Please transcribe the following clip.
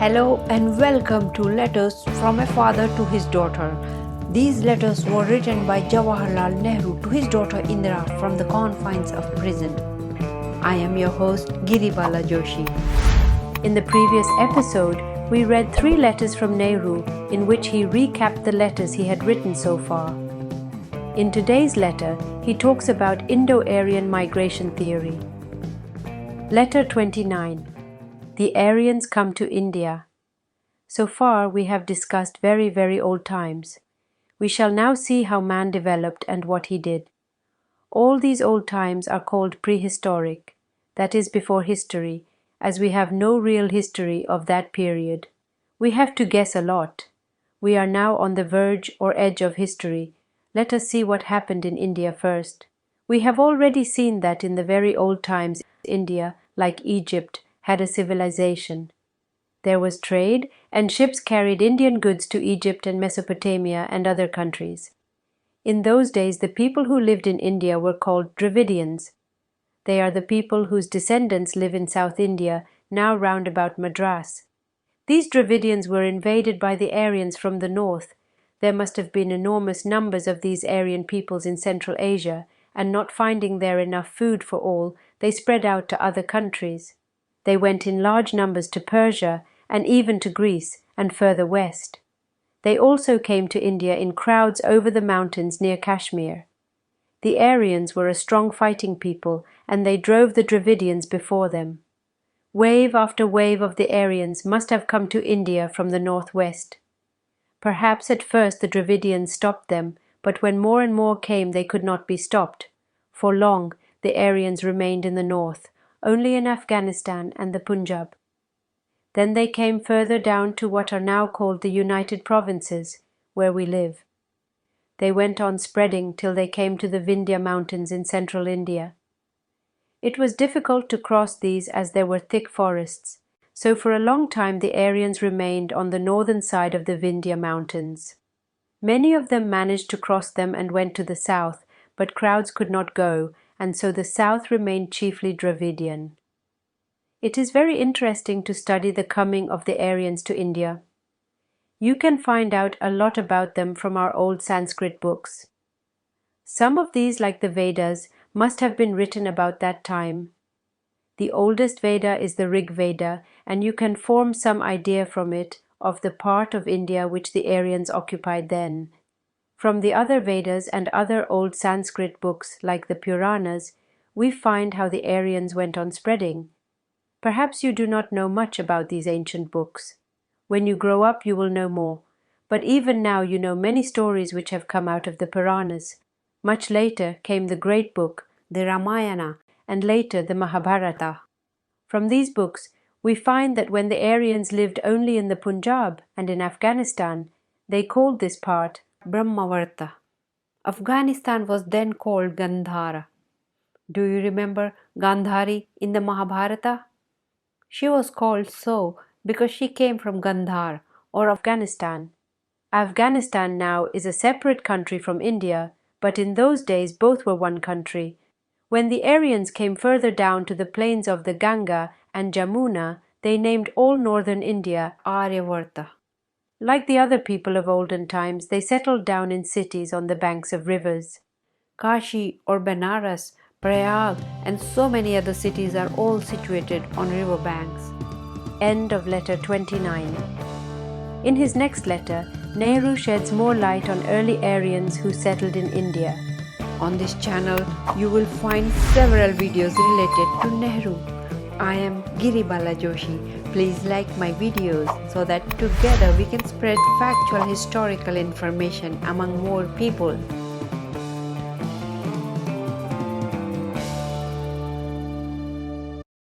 Hello and welcome to Letters from a Father to His Daughter. These letters were written by Jawaharlal Nehru to his daughter Indira from the confines of prison. I am your host Giribala Joshi. In the previous episode, we read 3 letters from Nehru in which he recapped the letters he had written so far. In today's letter, he talks about Indo-Aryan migration theory. Letter 29. The Aryans come to India. So far, we have discussed very old times. We shall now see how man developed and what he did. All these old times are called prehistoric, that is before history, as we have no real history of that period. We have to guess a lot. We are now on the verge or edge of history. Let us see what happened in India first. We have already seen that in the very old times, India, like Egypt, had a civilization. There was trade, and ships carried Indian goods to Egypt and Mesopotamia and other countries. In those days, the people who lived in India were called Dravidians. They are the people whose descendants live in South India, now round about Madras. These Dravidians were invaded by the Aryans from the north. There must have been enormous numbers of these Aryan peoples in Central Asia, and not finding there enough food for all, they spread out to other countries. They went in large numbers to Persia and even to Greece and further west. They also came to India in crowds over the mountains near Kashmir. The Aryans were a strong fighting people, and they drove the Dravidians before them. Wave after wave of the Aryans must have come to India from the northwest. Perhaps at first the Dravidians stopped them, but when more and more came they could not be stopped. For long the Aryans remained in the north, only in Afghanistan and the Punjab. Then they came further down to what are now called the United Provinces, where we live. They went on spreading till they came to the Vindhya mountains in central India. It was difficult to cross these as there were thick forests, so for a long time the Aryans remained on the northern side of the Vindhya mountains. Many of them managed to cross them and went to the south, but crowds could not go, and so the south remained chiefly Dravidian. It is very interesting to study the coming of the Aryans to India. You can find out a lot about them from our old Sanskrit books. Some of these, like the Vedas, must have been written about that time. The oldest Veda is the Rig Veda, and you can form some idea from it of the part of India which the Aryans occupied then. From the other Vedas and other old Sanskrit books like the Puranas, we find how the Aryans went on spreading. Perhaps you do not know much about these ancient books. When you grow up you will know more, but even now you know many stories which have come out of the Puranas. Much later came the great book, the Ramayana, and later the Mahabharata. From these books we find that when the Aryans lived only in the Punjab and in Afghanistan, they called this part Brahmavarta. Afghanistan was then called Gandhara. Do you remember Gandhari in the Mahabharata? She was called so because she came from Gandhar or Afghanistan. Afghanistan now is a separate country from India, but in those days both were one country. When the Aryans came further down to the plains of the Ganga and Jamuna, they named all northern India Aryavarta. Like the other people of olden times, they settled down in cities on the banks of rivers. Kashi or Benares, Prayagaraj, and so many other cities are all situated on river banks. End of letter 29. In his next letter, Nehru sheds more light on early Aryans who settled in India. On this channel, you will find several videos related to Nehru. I am Giribala Joshi. Please like my videos so that together we can spread factual historical information among more people.